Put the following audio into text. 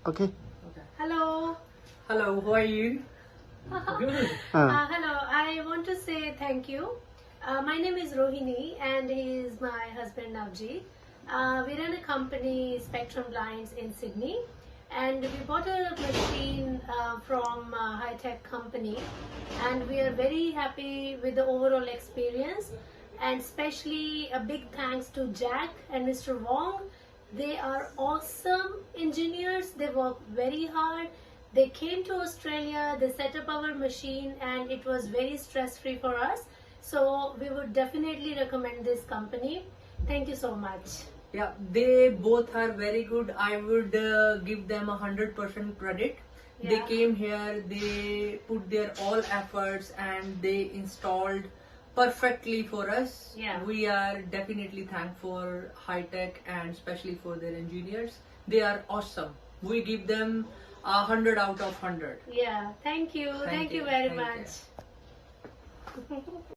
Okay. Hello. Hello, how are you? Good. Hello. I want to say thank you. My name is Rohini and he is my husband Navji. We run a company, Spectrum Blinds, in Sydney, and we bought a machine from HITEC company, and we are very happy with the overall experience, and especially a big thanks to Jack and Mr. Wong. They are awesome engineers. They work very hard. They came to Australia, they set up our machine, and it was very stress-free for us. So we would definitely recommend this company. Thank you so much. Yeah, they both are very good. I would give them 100% credit. They Yeah. came here, they put their all efforts and they installed perfectly for us. Yeah. We are definitely thankful for HITEC and especially for their engineers. They are awesome. We give them 100 out of 100. Yeah, thank you. Thank you very Thank you. much.